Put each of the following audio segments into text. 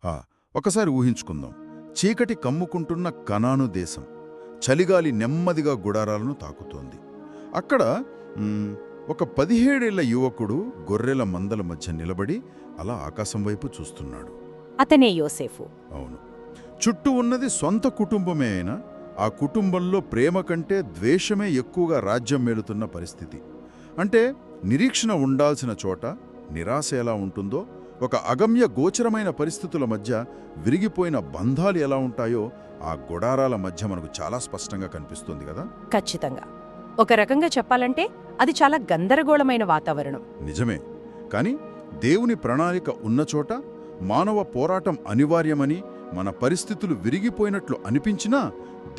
ఆ, ఒకసారి ఊహించుకుందాం. చీకటి కమ్ముకుంటున్న కనాను దేశం. చలిగాలి నెమ్మదిగా గుడారాలను తాకుతోంది. అక్కడ ఒక 17 ఏళ్ల యువకుడు గొర్రెల మందల మధ్య నిలబడి అలా ఆకాశం వైపు చూస్తున్నాడు. అతనే యోసేఫు. అవును, చుట్టూ ఉన్నది సొంత కుటుంబమే అయినా ఆ కుటుంబంలో ప్రేమ కంటే ద్వేషమే ఎక్కువగా రాజ్యం మేలుతున్న పరిస్థితి. అంటే నిరీక్షణ ఉండాల్సిన చోట నిరాశ ఎలా ఉంటుందో, ఒక అగమ్య గోచరమైన పరిస్థితుల మధ్య విరిగిపోయిన బంధాలు ఎలా ఉంటాయో ఆ గుడారాల మధ్య మనకు చాలా స్పష్టంగా కనిపిస్తుంది కదా. ఖచ్చితంగా. ఒక రకంగా చెప్పాలంటే అది చాలా గందరగోళమైన వాతావరణం. నిజమే. కాని దేవుని ప్రణాళిక ఉన్న చోట మానవ పోరాటం అనివార్యమని, మన పరిస్థితులు విరిగిపోయినట్లు అనిపించినా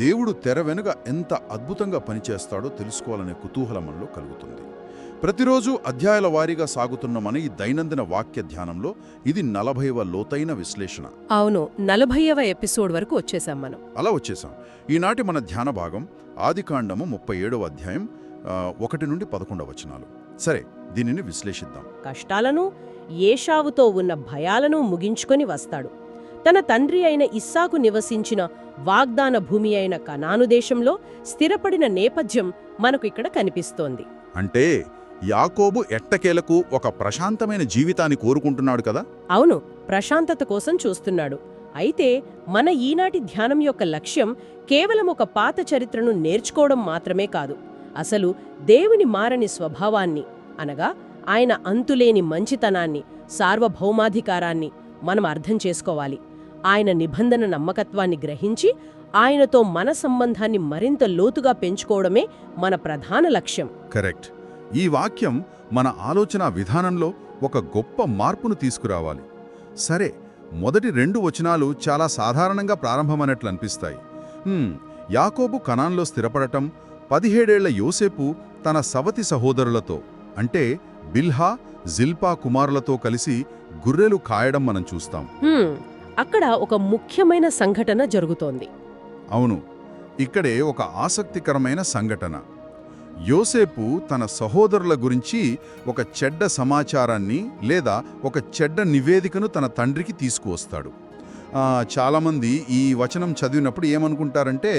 దేవుడు తెర వెనుక ఎంత అద్భుతంగా పనిచేస్తాడో తెలుసుకోవాలనే కుతూహలం మనలో కలుగుతుంది. ప్రతిరోజు అధ్యాయాల వారీగా సాగుతున్న మన ఈ దైనందిన వాక్య ధ్యానంలో ఇది 40వ లోతైన విశ్లేషణ. అవును, 40వ ఎపిసోడ్ వరకు వచ్చేసాం మనం. అలా వచ్చేసాం. ఈనాటి మన ధ్యాన భాగం ఆదికాండము 37వ అధ్యాయం 1 నుండి 11 వచనాలు. సరే, దీనిని విశ్లేషిద్దాం. కష్టాలను, ఏషావుతో ఉన్న భయాలను ముగించుకొని వస్తాడు. తన తండ్రి అయిన ఇస్సాకు నివసించిన వాగ్దాన భూమి అయిన కనాను దేశంలో స్థిరపడిన నేపథ్యం మనకు ఇక్కడ కనిపిస్తోంది. అంటే యాకోబు ఎట్టకేలకు ఒక ప్రశాంతమైన జీవితాన్ని కోరుకుంటున్నాడు కదా. అవును, ప్రశాంతత కోసం చూస్తున్నాడు. అయితే మన ఈనాటి ధ్యానం యొక్క లక్ష్యం కేవలం ఒక పాత చరిత్రను నేర్చుకోవడం మాత్రమే కాదు. అసలు దేవుని మారని స్వభావాన్ని, అనగా ఆయన అంతులేని మంచితనాన్ని, సార్వభౌమాధికారాన్ని మనం అర్థం చేసుకోవాలి. ఆయన నిబంధన నమ్మకత్వాన్ని గ్రహించి ఆయనతో మన సంబంధాన్ని మరింత లోతుగా పెంచుకోవడమే మన ప్రధాన లక్ష్యం. కరెక్ట్. ఈ వాక్యం మన ఆలోచన విధానంలో ఒక గొప్ప మార్పును తీసుకురావాలి. సరే, మొదటి 2 వచనాలు చాలా సాధారణంగా ప్రారంభమైనట్లు అనిపిస్తాయి. యాకోబు కనాన్లో స్థిరపడటం, 17 ఏళ్ల యోసేపు తన సవతి సహోదరులతో అంటే బిల్హా, జిల్పా కుమారులతో కలిసి గుర్రెలు కాయడం మనం చూస్తాం. అక్కడ ఒక ముఖ్యమైన సంఘటన జరుగుతోంది. అవును, ఇక్కడే ఒక ఆసక్తికరమైన సంఘటన. యోసేపు తన సహోదరుల గురించి ఒక చెడ్డ సమాచారాన్ని లేదా ఒక చెడ్డ నివేదికను తన తండ్రికి తీసుకువస్తాడు. చాలామంది ఈ వచనం చదివినప్పుడు ఏమనుకుంటారంటే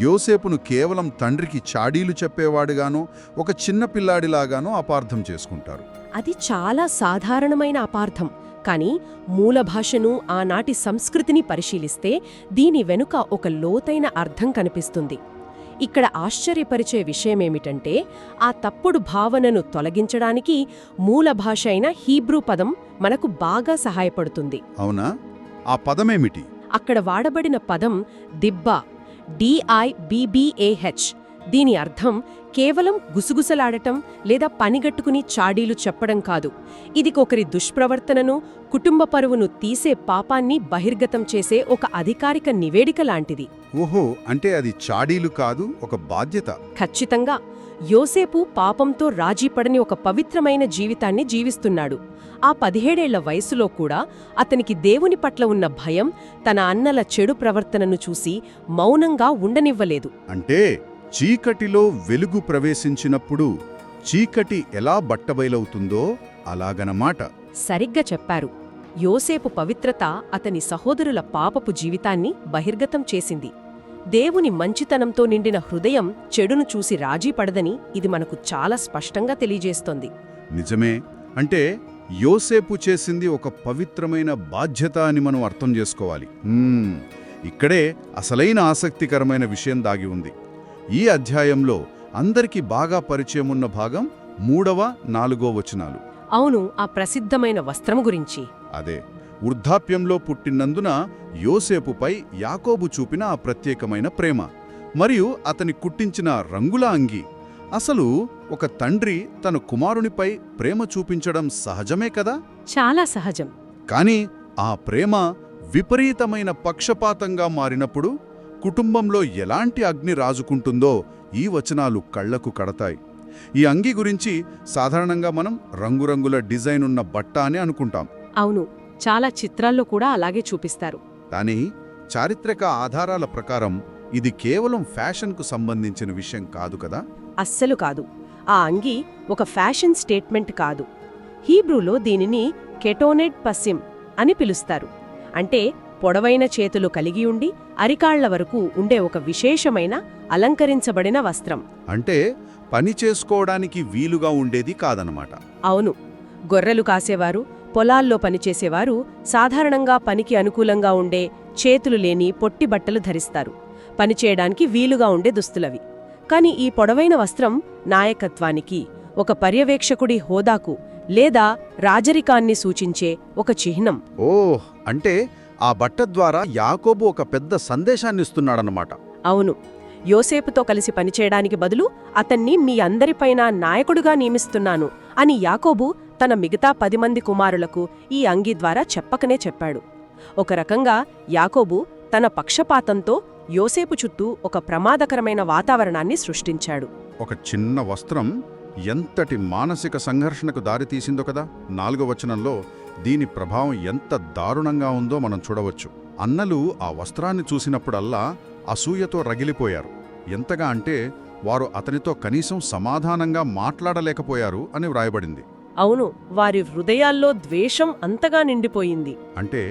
యోసేపును కేవలం తండ్రికి చాడీలు చెప్పేవాడుగానో, ఒక చిన్న పిల్లాడిలాగానో అపార్థం చేసుకుంటారు. అది చాలా సాధారణమైన అపార్థం. కానీ మూల భాషను, ఆనాటి సంస్కృతిని పరిశీలిస్తే దీని వెనుక ఒక లోతైన అర్థం కనిపిస్తుంది. ఇక్కడ ఆశ్చర్యపరిచే విషయమేమిటంటే ఆ తప్పుడు భావనను తొలగించడానికి మూల భాష అయిన హీబ్రూ పదం మనకు బాగా సహాయపడుతుంది. అవునా? ఆ పదమేమిటి? అక్కడ వాడబడిన పదం దిబ్బా, DIBBAH. దీని అర్థం కేవలం గుసగుసలాడటం లేదా పనిగట్టుకుని చాడీలు చెప్పడం కాదు. ఇది ఒకరి దుష్ప్రవర్తనను, కుటుంబ పరువును తీసే పాపాన్ని బహిర్గతం చేసే ఒక అధికారిక నివేదిక లాంటిది. ఓహో, అంటే అది చాడీలు కాదు, ఒక బాధ్యత. ఖచ్చితంగా. యోసేపు పాపంతో రాజీపడని ఒక పవిత్రమైన జీవితాన్ని జీవిస్తున్నాడు. ఆ 17 ఏళ్ల వయసులో కూడా అతనికి దేవుని పట్ల ఉన్న భయం తన అన్నల చెడు ప్రవర్తనను చూసి మౌనంగా ఉండనివ్వలేదు. అంటే చీకటిలో వెలుగు ప్రవేశించినప్పుడు చీకటి ఎలా బట్టబయలవుతుందో అలాగనమాట. సరిగ్గా చెప్పారు. యోసేపు పవిత్రత అతని సహోదరుల పాపపు జీవితాన్ని బహిర్గతం చేసింది. దేవుని మంచితనంతో నిండిన హృదయం చెడును చూసి రాజీపడదని ఇది మనకు చాలా స్పష్టంగా తెలియజేస్తోంది. నిజమే. అంటే యోసేపు చేసింది ఒక పవిత్రమైన బాధ్యత అని మనం అర్థం చేసుకోవాలి. ఇక్కడే అసలైన ఆసక్తికరమైన విషయం దాగి ఉంది. ఈ అధ్యాయంలో అందరికీ బాగా పరిచయమున్న భాగం 3వ, 4వ వచనాలు. అవును, ఆ ప్రసిద్ధమైన వస్త్రం గురించి. అదే, వృద్ధాప్యంలో పుట్టినందున యోసేపుపై యాకోబు చూపిన ఆ ప్రత్యేకమైన ప్రేమ మరియు అతని కుట్టించిన రంగుల అంగి. అసలు ఒక తండ్రి తన కుమారునిపై ప్రేమ చూపించడం సహజమే కదా. చాలా సహజం. కాని ఆ ప్రేమ విపరీతమైన పక్షపాతంగా మారినప్పుడు కుటుంబంలో ఎలాంటి అగ్ని రాజుకుంటుందో ఈ వచనాలు కళ్లకు కడతాయి. ఈ అంగి గురించి సాధారణంగా మనం రంగురంగుల డిజైన్ ఉన్న బట్ట అని అనుకుంటాం. అవును, చాలా చిత్రాల్లో కూడా అలాగే చూపిస్తారు. కానీ చారిత్రక ఆధారాల ప్రకారం ఇది కేవలం ఫ్యాషన్కు సంబంధించిన విషయం కాదు కదా. అస్సలు కాదు. ఆ అంగి ఒక ఫ్యాషన్ స్టేట్మెంట్ కాదు. హీబ్రూలో దీనిని కెటోనెడ్ పసిమ్ అని పిలుస్తారు. అంటే పొడవైన చేతులు కలిగి ఉండి అరికాళ్ల వరకు ఉండే ఒక విశేషమైన అలంకరించబడిన వస్త్రం. అంటే పని చేసుకోవడానికి వీలుగా ఉండేది కాదనమాట. అవును, గొర్రెలు కాసేవారు, పొలాల్లో పనిచేసేవారు సాధారణంగా పనికి అనుకూలంగా ఉండే చేతులు లేని పొట్టి బట్టలు ధరిస్తారు. పనిచేయడానికి వీలుగా ఉండే దుస్తులవి. కాని ఈ పొడవైన వస్త్రం నాయకత్వానికి, ఒక పర్యవేక్షకుడి హోదాకు లేదా రాజరికాన్ని సూచించే ఒక చిహ్నం. ఓహ్, అంటే ఆ బట్ట ద్వారా యాకోబు ఒక పెద్ద సందేశాన్నిస్తున్నాడన్నమాట. అవును, యోసేపుతో కలిసి పనిచేయడానికి బదులు అతన్ని మీ అందరిపైన నాయకుడుగా నియమిస్తున్నాను అని యాకోబు తన మిగతా 10 మంది కుమారులకు ఈ అంగీ ద్వారా చెప్పకనే చెప్పాడు. ఒక రకంగా యాకోబు తన పక్షపాతంతో యోసేపు చుట్టూ ఒక ప్రమాదకరమైన వాతావరణాన్ని సృష్టించాడు. ఒక చిన్న వస్త్రం ఎంతటి మానసిక సంఘర్షణకు దారితీసిందో కదా. 4వ వచనంలో దీని ప్రభావం ఎంత దారుణంగా ఉందో మనం చూడవచ్చు. అన్నలు ఆ వస్త్రాన్ని చూసినప్పుడల్లా అసూయతో రగిలిపోయారు. ఎంతగా అంటే వారు అతనితో కనీసం సమాధానంగా మాట్లాడలేకపోయారు అని వ్రాయబడింది. అవును, వారి హృదయాల్లో ద్వేషం అంతగా నిండిపోయింది. అంటే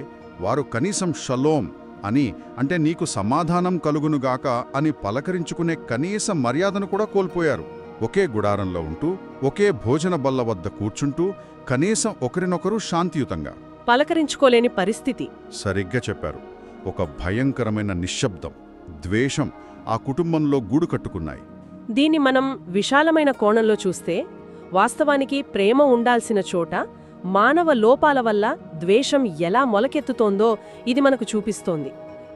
వారు కనీసం షలోం అని, అంటే నీకు సమాధానం కలుగునుగాక అని పలకరించుకునే కనీస మర్యాదను కూడా కోల్పోయారు. ఒకే గుడారంలో ఉంటూ, ఒకే భోజన బల్ల వద్ద కూర్చుంటూ, కనీసం ఒకరినొకరు శాంతియుతంగా పలకరించుకోలేని పరిస్థితి. సరిగ్గా చెప్పారు. ఒక భయంకరమైన నిశ్శబ్దం, ద్వేషం ఆ కుటుంబంలో గూడు కట్టుకున్నాయి. దీన్ని మనం విశాలమైన కోణంలో చూస్తే, వాస్తవానికి ప్రేమ ఉండాల్సిన చోట మానవ లోపాల వల్ల ద్వేషం ఎలా మొలకెత్తుతోందో ఇది మనకు చూపిస్తోంది.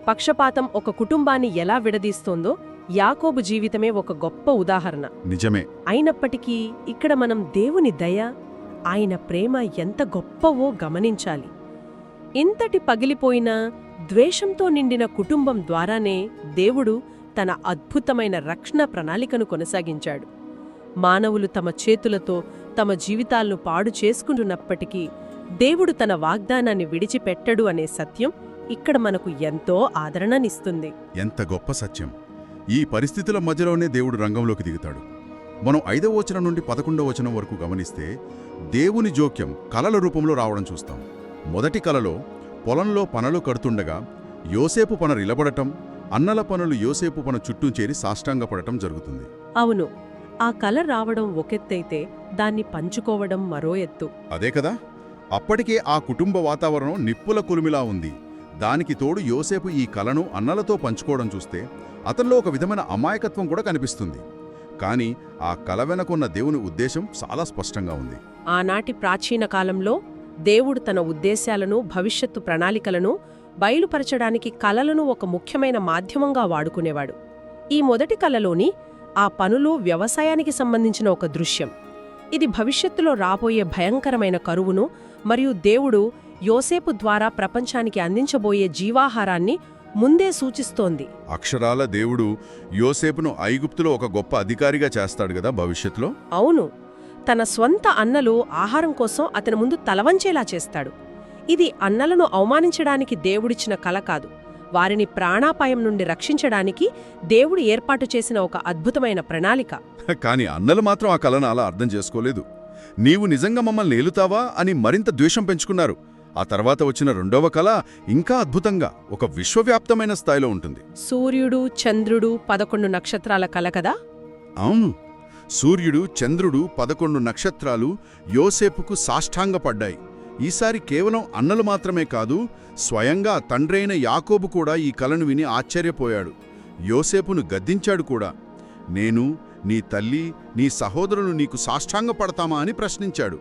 పక్షపాతం ఒక కుటుంబాన్ని ఎలా విడదీస్తోందో యాకోబు జీవితమే ఒక గొప్ప ఉదాహరణ. నిజమే. అయినప్పటికీ ఇక్కడ మనం దేవుని దయ, ఆయన ప్రేమ ఎంత గొప్పవో గమనించాలి. ఇంతటి పగిలిపోయిన ద్వేషంతో నిండిన కుటుంబం ద్వారానే దేవుడు తన అద్భుతమైన రక్షణ ప్రణాళికను కొనసాగించాడు. మానవులు తమ చేతులతో తమ జీవితాలను పాడు చేసుకుంటున్నప్పటికీ దేవుడు తన వాగ్దానాన్ని విడిచిపెట్టడు అనే సత్యం ఇక్కడ మనకు ఎంతో ఆదరణనిస్తుంది. ఎంత గొప్ప సత్యం! ఈ పరిస్థితుల మధ్యలోనే దేవుడు రంగంలోకి దిగుతాడు. మనం 5వ వచనం నుండి 11వ వచనం వరకు గమనిస్తే దేవుని జోక్యం కలల రూపంలో రావడం చూస్తాం. మొదటి కలలో పొలంలో పనలు కడుతుండగా యోసేపు పన నిలబడటం, అన్నల పనులు యోసేపు పన చుట్టూ చేరి సాష్టాంగపడటం జరుగుతుంది. అవును, ఆ కల రావడం ఒకెత్తైతే దాన్ని పంచుకోవడం మరో ఎత్తు. అదే కదా. అప్పటికే ఆ కుటుంబ వాతావరణం నిప్పుల కులుమిలా ఉంది. దానికి తోడు యోసేపు ఈ కలను అన్నలతో పంచుకోవడం చూస్తే అతనిలో ఒక విధమైన అమాయకత్వం కూడా కనిపిస్తుంది. కాని ఆ కల వెనకున్న దేవుని ఉద్దేశం చాలా స్పష్టంగా ఉంది. ఆనాటి ప్రాచీన కాలంలో దేవుడు తన ఉద్దేశాలను, భవిష్యత్తు ప్రణాళికలను బయలుపరచడానికి కలలను ఒక ముఖ్యమైన మాధ్యమంగా వాడుకునేవాడు. ఈ మొదటి కలలోని ఆ పనులు వ్యవసాయానికి సంబంధించిన ఒక దృశ్యం. ఇది భవిష్యత్తులో రాబోయే భయంకరమైన కరువును మరియు దేవుడు యోసేపు ద్వారా ప్రపంచానికి అందించబోయే జీవాహారాన్ని ముందే సూచిస్తోంది. అక్షరాల దేవుడు యోసేపును ఐగుప్తులో ఒక గొప్ప అధికారిగా చేస్తాడు గదా భవిష్యత్తులో. అవును, తన స్వంత అన్నలు ఆహారం కోసం అతని ముందు తలవంచేలా చేస్తాడు. ఇది అన్నలను అవమానించడానికి దేవుడిచ్చిన కల కాదు, వారిని ప్రాణాపాయం నుండి రక్షించడానికి దేవుడు ఏర్పాటు చేసిన ఒక అద్భుతమైన ప్రణాళిక. కాని అన్నలు మాత్రం ఆ కలను అలా అర్థం చేసుకోలేదు. నీవు నిజంగా మమ్మల్ని ఏలుతావా అని మరింత ద్వేషం పెంచుకున్నారు. ఆ తర్వాత వచ్చిన రెండవ కల ఇంకా అద్భుతంగా ఒక విశ్వవ్యాప్తమైన స్థాయిలో ఉంటుంది. సూర్యుడు, చంద్రుడు, 11 నక్షత్రాల కల కదా. అవును, సూర్యుడు, చంద్రుడు, 11 నక్షత్రాలు యోసేపుకు సాష్టాంగపడ్డాయి. ఈసారి కేవలం అన్నలు మాత్రమే కాదు, స్వయంగా తండ్రైన యాకోబు కూడా ఈ కలను విని ఆశ్చర్యపోయాడు. యోసేపును గద్దించాడు కూడా. నేను, నీ తల్లి, నీ సహోదరులు నీకు సాష్టాంగపడతామా అని ప్రశ్నించాడు.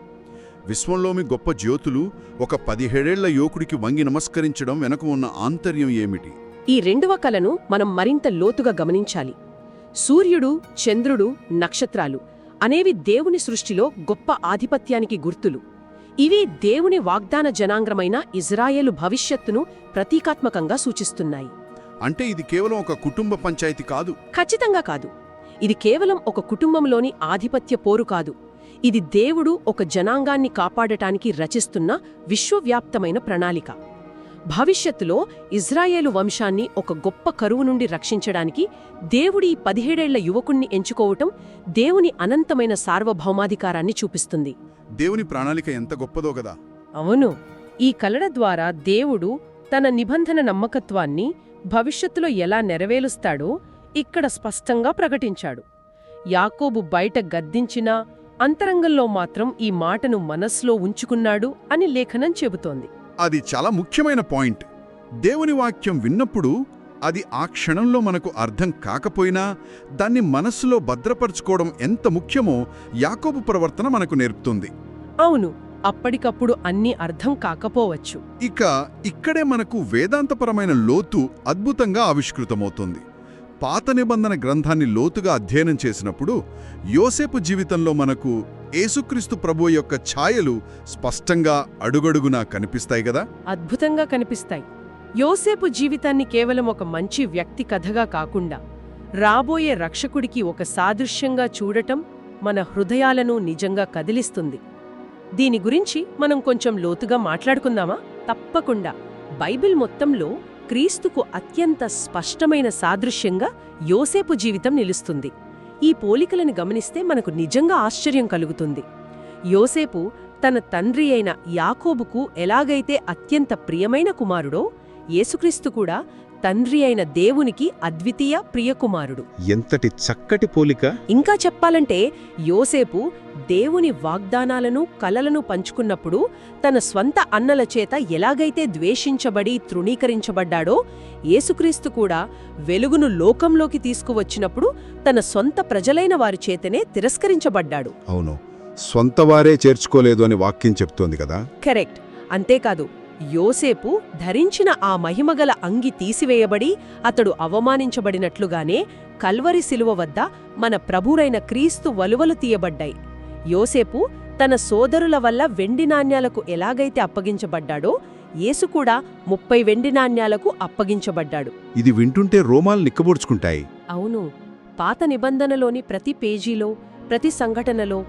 విశ్వంలోని గొప్ప జ్యోతులు ఒక 17 ఏళ్ల యువకుడికి వంగి నమస్కరించడం వెనక ఉన్న ఆంతర్యం ఏమిటి? ఈ రెండవ కలను మనం మరింత లోతుగా గమనించాలి. సూర్యుడు, చంద్రుడు, నక్షత్రాలు అనేవి దేవుని సృష్టిలో గొప్ప ఆధిపత్యానికి గుర్తులు. ఇవి దేవుని వాగ్దాన జనాంగ్రమైన ఇజ్రాయేలు భవిష్యత్తును ప్రతీకాత్మకంగా సూచిస్తున్నాయి. అంటే ఇది కేవలం ఒక కుటుంబ పంచాయతీ కాదు. ఖచ్చితంగా కాదు. ఇది కేవలం ఒక కుటుంబంలోని ఆధిపత్య పోరు కాదు. ఇది దేవుడు ఒక జనాంగాన్ని కాపాడటానికి రచిస్తున్న విశ్వవ్యాప్తమైన ప్రణాళిక. భవిష్యత్తులో ఇజ్రాయేలు వంశాన్ని ఒక గొప్ప కరువు నుండి రక్షించడానికి దేవుడి 17 ఏళ్ల యువకుణ్ణి ఎంచుకోవటం దేవుని అనంతమైన సార్వభౌమాధికారాన్ని చూపిస్తుంది. దేవుని ప్రణాళిక ఎంత గొప్పదో గదా. అవును, ఈ కలల ద్వారా దేవుడు తన నిబంధన నమ్మకత్వాన్ని భవిష్యత్తులో ఎలా నెరవేరుస్తాడో ఇక్కడ స్పష్టంగా ప్రకటించాడు. యాకోబు బయట గద్దించినా అంతరంగంలో మాత్రం ఈ మాటను మనస్సులో ఉంచుకున్నాడు అని లేఖనం చెబుతోంది. అది చాలా ముఖ్యమైన పాయింట్. దేవుని వాక్యం విన్నప్పుడు అది ఆ క్షణంలో మనకు అర్థం కాకపోయినా దాన్ని మనస్సులో భద్రపరుచుకోవడం ఎంత ముఖ్యమో యాకోబు ప్రవర్తన మనకు నేర్పుతుంది. అవును, అప్పటికప్పుడు అన్నీ అర్థం కాకపోవచ్చు. ఇక్కడే మనకు వేదాంతపరమైన లోతు అద్భుతంగా ఆవిష్కృతమవుతుంది. పాత నిబంధన గ్రంథాన్ని లోతుగా అధ్యయనం చేసినప్పుడు యోసేపు జీవితంలో మనకు యేసుక్రీస్తు ప్రభువు యొక్క ఛాయలు స్పష్టంగా అడుగడుగునా కనిపిస్తాయి కదా. అద్భుతంగా కనిపిస్తాయి. యోసేపు జీవితాన్ని కేవలం ఒక మంచి వ్యక్తి కథగా కాకుండా రాబోయే రక్షకుడికి ఒక సాదృశ్యంగా చూడటం మన హృదయాలను నిజంగా కదిలిస్తుంది. దీని గురించి మనం కొంచెం లోతుగా మాట్లాడుకుందామా? తప్పకుండా. బైబిల్ మొత్తంలో క్రీస్తుకు అత్యంత స్పష్టమైన సాదృశ్యంగా యోసేపు జీవితం నిలుస్తుంది. ఈ పోలికలను గమనిస్తే మనకు నిజంగా ఆశ్చర్యం కలుగుతుంది. యోసేపు తన తండ్రి అయిన యాకోబుకు ఎలాగైతే అత్యంత ప్రియమైన కుమారుడో, యేసుక్రీస్తు కూడా తండ్రి అయిన దేవునికి అద్వితీయ ప్రియకుమారుడు. ఎంతటి చక్కటి పోలిక! ఇంకా చెప్పాలంటే యోసేపు దేవుని వాగ్దానాలను, కలలను పంచుకున్నప్పుడు తన స్వంత అన్నల చేత ఎలాగైతే ద్వేషించబడి తృణీకరించబడ్డాడో, యేసుక్రీస్తు కూడా వెలుగును లోకంలోకి తీసుకువచ్చినప్పుడు తన సొంత ప్రజలైన వారి చేతనే తిరస్కరించబడ్డాడు. అవును, స్వంతవారే చేర్చుకోలేదు అని వాక్యం చెప్తోంది కదా. కరెక్ట్. అంతేకాదు, యోసేపు ధరించిన ఆ మహిమగల అంగి తీసివేయబడి అతడు అవమానించబడినట్లుగానే కల్వరి శిలువ వద్ద మన ప్రభురైన క్రీస్తు వలువలు తీయబడ్డాయి. యోసేపు తన సోదరుల వల్ల వెండి నాణ్యాలకు ఎలాగైతే అప్పగించబడ్డాడో, యేసు కూడా 30 వెండి నాణ్యాలకు అప్పగించబడ్డాడు. ఇది వింటుంటే రోమాలు నిక్కబొడుచుకుంటాయి. అవును, పాత నిబంధనలోని ప్రతి పేజీలో, ప్రతి సంఘటనలో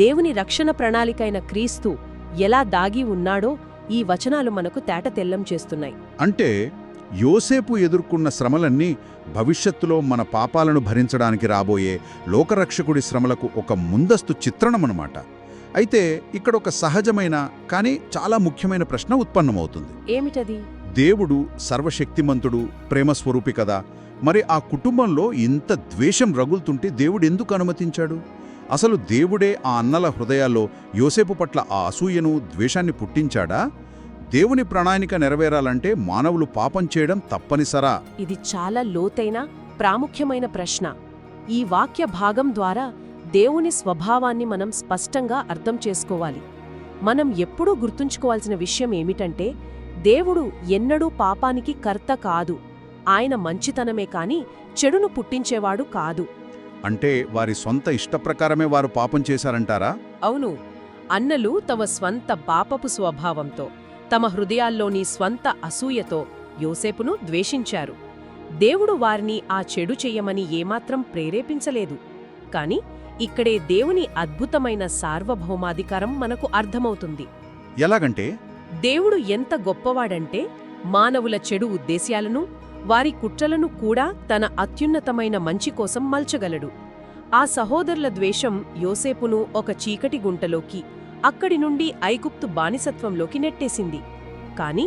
దేవుని రక్షణ ప్రణాళికైన క్రీస్తు ఎలా దాగి ఉన్నాడో ఈ వచనాలు మనకు తేటతెల్లం చేస్తున్నాయి. అంటే యోసేపు ఎదుర్కొన్న శ్రమలన్నీ భవిష్యత్తులో మన పాపాలను భరించడానికి రాబోయే లోకరక్షకుడి శ్రమలకు ఒక ముందస్తు చిత్రణమన్నమాట. అయితే ఇక్కడ ఒక సహజమైన కానీ చాలా ముఖ్యమైన ప్రశ్న ఉత్పన్నమవుతుంది. ఏమిటది? దేవుడు సర్వశక్తిమంతుడు, ప్రేమస్వరూపి కదా. మరి ఆ కుటుంబంలో ఇంత ద్వేషం రగులుతుంటే దేవుడెందుకు అనుమతించాడు? అసలు దేవుడే ఆ అన్నల హృదయాల్లో యోసేపు పట్ల ఆ అసూయను, ద్వేషాన్ని పుట్టించాడా? దేవుని ప్రణాళిక నెరవేరాలంటే మానవులు పాపం చేయడం తప్పనిసరా? ఇది చాలా లోతైన, ప్రాముఖ్యమైన ప్రశ్న. ఈ వాక్య భాగం ద్వారా దేవుని స్వభావాన్ని మనం స్పష్టంగా అర్థం చేసుకోవాలి. మనం ఎప్పుడూ గుర్తుంచుకోవాల్సిన విషయం ఏమిటంటే, దేవుడు ఎన్నడూ పాపానికి కర్త కాదు. ఆయన మంచితనమే కాని చెడును పుట్టించేవాడు కాదు. అంటే వారి సొంత ఇష్టప్రకారమే వారు పాపం చేశారంటారా? అవును, అన్నలు తమ స్వంత పాపపు స్వభావంతో, తమ హృదయాల్లోని స్వంత అసూయతో యోసేపును ద్వేషించారు. దేవుడు వారిని ఆ చెడు చెయ్యమని ఏమాత్రం ప్రేరేపించలేదు. కాని ఇక్కడే దేవుని అద్భుతమైన సార్వభౌమాధికారం మనకు అర్థమవుతుంది. ఎలాగంటే, దేవుడు ఎంత గొప్పవాడంటే మానవుల చెడు ఉద్దేశ్యాలను, వారి కుట్రలను కూడా తన అత్యున్నతమైన మంచి కోసం మల్చగలడు. ఆ సహోదరుల ద్వేషం యోసేపును ఒక చీకటి గుంటలోకి, అక్కడి నుండి ఐగుప్తు బానిసత్వంలోకి నెట్టేసింది. కాని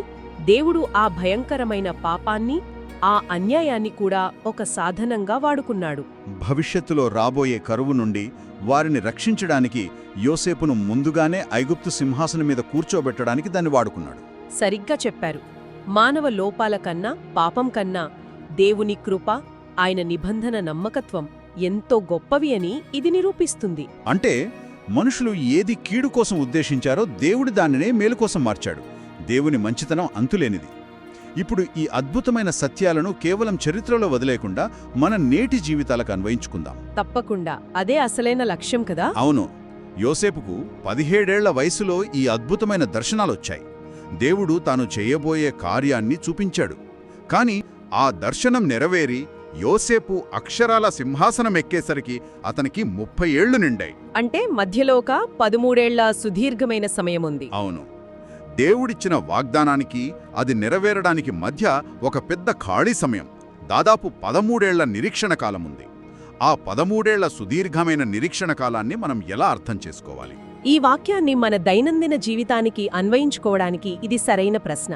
దేవుడు ఆ భయంకరమైన పాపాన్ని, ఆ అన్యాయాన్ని కూడా ఒక సాధనంగా వాడుకున్నాడు. భవిష్యత్తులో రాబోయే కరువు నుండి వారిని రక్షించడానికి యోసేపును ముందుగానే ఐగుప్తు సింహాసనం మీద కూర్చోబెట్టడానికి దాన్ని వాడుకున్నాడు. సరిగ్గా చెప్పారు. మానవ లోపాల కన్నా, పాపం కన్నా దేవుని కృప, ఆయన నిబంధన నమ్మకత్వం ఎంతో గొప్పవి అని ఇది నిరూపిస్తుంది. అంటే మనుషులు ఏది కీడు కోసం ఉద్దేశించారో దేవుడి దానినే మేలు కోసం మార్చాడు. దేవుని మంచితనం అంతులేనిది. ఇప్పుడు ఈ అద్భుతమైన సత్యాలను కేవలం చరిత్రలో వదిలేకుండా మన నేటి జీవితాలకు అన్వయించుకుందాం. తప్పకుండా, అదే అసలైన లక్ష్యం కదా. అవును, యోసేపుకు 17 ఏళ్ల వయసులో ఈ అద్భుతమైన దర్శనాలొచ్చాయి. దేవుడు తాను చేయబోయే కార్యాన్ని చూపించాడు. కాని ఆ దర్శనం నెరవేరి యోసేపు అక్షరాల సింహాసనం ఎక్కేసరికి అతనికి 30 ఏళ్లు నిండాయి. అంటే మధ్యలో ఒక 13 ఏళ్ల సుదీర్ఘమైన సమయముంది. అవును, దేవుడిచ్చిన వాగ్దానానికి అది నెరవేరడానికి మధ్య ఒక పెద్ద ఖాళీ సమయం, దాదాపు 13 ఏళ్ల నిరీక్షణ కాలముంది. ఆ 13 ఏళ్ల సుదీర్ఘమైన నిరీక్షణ కాలాన్ని మనం ఎలా అర్థం చేసుకోవాలి? ఈ వాక్యాన్ని మన దైనందిన జీవితానికి అన్వయించుకోవడానికి ఇది సరైన ప్రశ్న.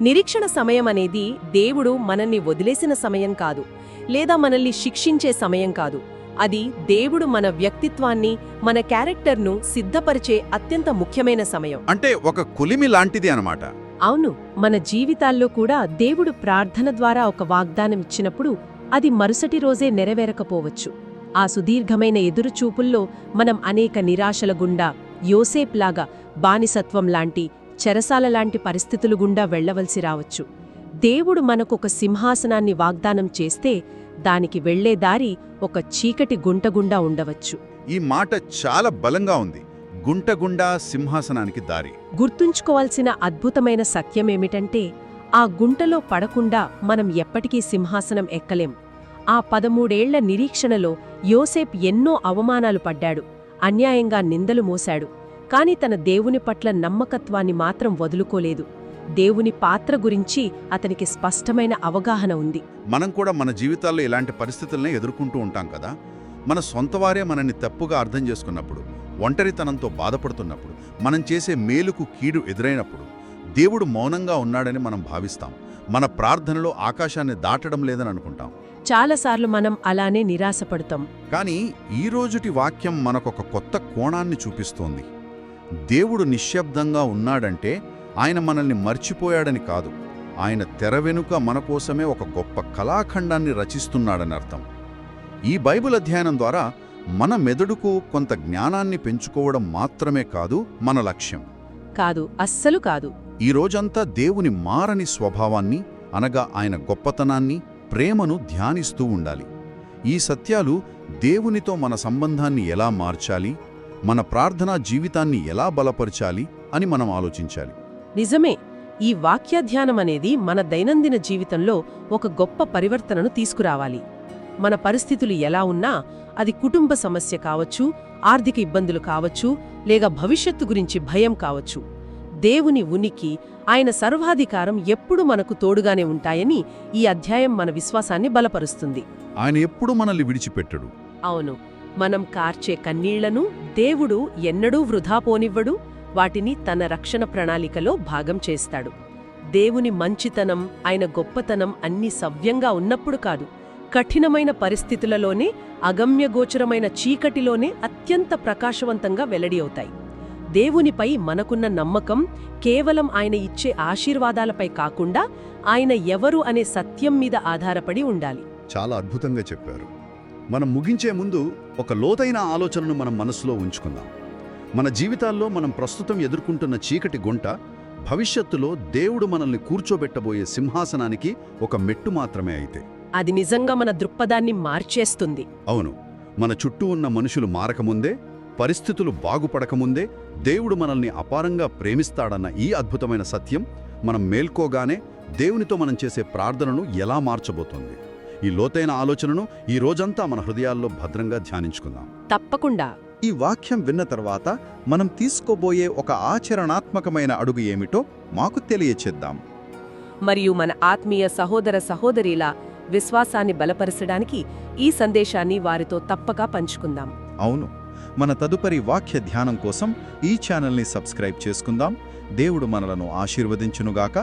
నిరీక్షణ సమయం అనేది దేవుడు మనల్ని వదిలేసిన సమయం కాదు, లేదా మనల్ని శిక్షించే సమయం కాదు. అది దేవుడు మన వ్యక్తిత్వాన్ని, మన క్యారెక్టర్ను సిద్ధపరిచే అత్యంత ముఖ్యమైన సమయం. అంటే ఒక కొలిమి లాంటిది అన్నమాట. అవును, మన జీవితాల్లో కూడా దేవుడు ప్రార్థన ద్వారా ఒక వాగ్దానం ఇచ్చినప్పుడు అది మరుసటి రోజే నెరవేరకపోవచ్చు. ఆ సుదీర్ఘమైన ఎదురుచూపుల్లో మనం అనేక నిరాశల గుండా, యోసేపులాగా బానిసత్వం లాంటి, చెరసాల లాంటి పరిస్థితులు గుండా వెళ్లవలసి రావచ్చు. దేవుడు మనకొక సింహాసనాన్ని వాగ్దానం చేస్తే దానికి వెళ్లే దారి ఒక చీకటి గుంటగుండా ఉండవచ్చు. ఈ మాట చాలా బలంగా ఉంది. గుంటగుండా సింహాసనానికి దారి. గుర్తుంచుకోవాల్సిన అద్భుతమైన సత్యమేమిటంటే, ఆ గుంటలో పడకుండా మనం ఎప్పటికీ సింహాసనం ఎక్కలేం. ఆ 13 ఏళ్ల నిరీక్షణలో యోసేపు ఎన్నో అవమానాలు పడ్డాడు, అన్యాయంగా నిందలు మోశాడు. కాని తన దేవుని పట్ల నమ్మకత్వాన్ని మాత్రం వదులుకోలేదు. దేవుని పాత్ర గురించి అతనికి స్పష్టమైన అవగాహన ఉంది. మనం కూడా మన జీవితాల్లో ఇలాంటి పరిస్థితులనే ఎదుర్కొంటూ ఉంటాం కదా. మన సొంతవారే మనల్ని తప్పుగా అర్థం చేసుకున్నప్పుడు, ఒంటరితనంతో బాధపడుతున్నప్పుడు, మనం చేసే మేలుకు కీడు ఎదురైనప్పుడు దేవుడు మౌనంగా ఉన్నాడని మనం భావిస్తాం. మన ప్రార్థనలో ఆకాశాన్ని దాటడం లేదని అనుకుంటాం. చాలాసార్లు మనం అలానే నిరాశపడతాం. కానీ ఈ రోజుటి వాక్యం మనకొక కొత్త కోణాన్ని చూపిస్తోంది. దేవుడు నిశ్శబ్దంగా ఉన్నాడంటే ఆయన మనల్ని మర్చిపోయాడని కాదు, ఆయన తెర వెనుక మన కోసమే ఒక గొప్ప కళాఖండాన్ని రచిస్తున్నాడని అర్థం. ఈ బైబిల్ అధ్యయనం ద్వారా మన మెదడుకు కొంత జ్ఞానాన్ని పెంచుకోవడం మాత్రమే కాదు మన లక్ష్యం. కాదు, అస్సలు కాదు. ఈ రోజంతా దేవుని మారని స్వభావాన్ని, అనగా ఆయన గొప్పతనాన్ని, ప్రేమను ధ్యానిస్తూ ఉండాలి. ఈ సత్యాలు దేవునితో మన సంబంధాన్ని ఎలా మార్చాలి, మన ప్రార్థనా జీవితాన్ని ఎలా బలపరచాలి అని మనం ఆలోచించాలి. నిజమే, ఈ వాక్యాధ్యానం అనేది మన దైనందిన జీవితంలో ఒక గొప్ప పరివర్తనను తీసుకురావాలి. మన పరిస్థితులు ఎలా ఉన్నా, అది కుటుంబ సమస్య కావచ్చు, ఆర్థిక ఇబ్బందులు కావచ్చు, లేక భవిష్యత్తు గురించి భయం కావచ్చు, దేవుని ఉనికి, ఆయన సర్వాధికారం ఎప్పుడూ మనకు తోడుగానే ఉంటాయని ఈ అధ్యాయం మన విశ్వాసాన్ని బలపరుస్తుంది. ఆయన ఎప్పుడూ మనల్ని విడిచిపెట్టడు. అవును, మనం కార్చే కన్నీళ్లను దేవుడు ఎన్నడూ వృధా పోనివ్వడు. వాటిని తన రక్షణ ప్రణాళికలో భాగం చేస్తాడు. దేవుని మంచితనం, ఆయన గొప్పతనం అన్నీ సవ్యంగా ఉన్నప్పుడు కాదు, కఠినమైన పరిస్థితులలోనే, అగమ్యగోచరమైన చీకటిలోనే అత్యంత ప్రకాశవంతంగా వెల్లడి అవుతాయి. దేవునిపై మనకున్న నమ్మకం కేవలం ఆయన ఇచ్చే ఆశీర్వాదాలపై కాకుండా, ఆయన ఎవరు అనే సత్యం మీద ఆధారపడి ఉండాలి. చాలా అద్భుతంగా చెప్పారు. మనం ముగించే ముందు ఒక లోతైన ఆలోచనను మనం మనసులో ఉంచుకుందాం. మన జీవితాల్లో మనం ప్రస్తుతం ఎదుర్కొంటున్న చీకటి గుంట భవిష్యత్తులో దేవుడు మనల్ని కూర్చోబెట్టబోయే సింహాసనానికి ఒక మెట్టు మాత్రమే అయితే. అది నిజంగా మన దృక్పథాన్ని మార్చేస్తుంది. అవును, మన చుట్టూ ఉన్న మనుషులు మారకముందే, పరిస్థితులు బాగుపడకముందే దేవుడు మనల్ని అపారంగా ప్రేమిస్తాడన్న ఈ అద్భుతమైన సత్యం మనం మేల్కోగానే దేవునితో మనం చేసే ప్రార్థనను ఎలా మార్చబోతోంది. ఈ లోతైన ఆలోచనను ఈ రోజంతా మన హృదయాల్లో భద్రంగా ధ్యానించుకుందాం. తప్పకుండా. ఈ వాక్యం విన్న తర్వాత మనం తీసుకోబోయే ఒక ఆచరణాత్మకమైన అడుగు ఏమిటో మాకు తెలియచేద్దాం. మరియు మన ఆత్మీయ సహోదర సహోదరీల విశ్వాసాన్ని బలపరచడానికి ఈ సందేశాన్ని వారితో తప్పక పంచుకుందాం. అవును, మన తదుపరి వాక్య ధ్యానం కోసం ఈ ఛానల్ని సబ్స్క్రైబ్ చేసుకుందాం. దేవుడు మనలను ఆశీర్వదించునుగాక.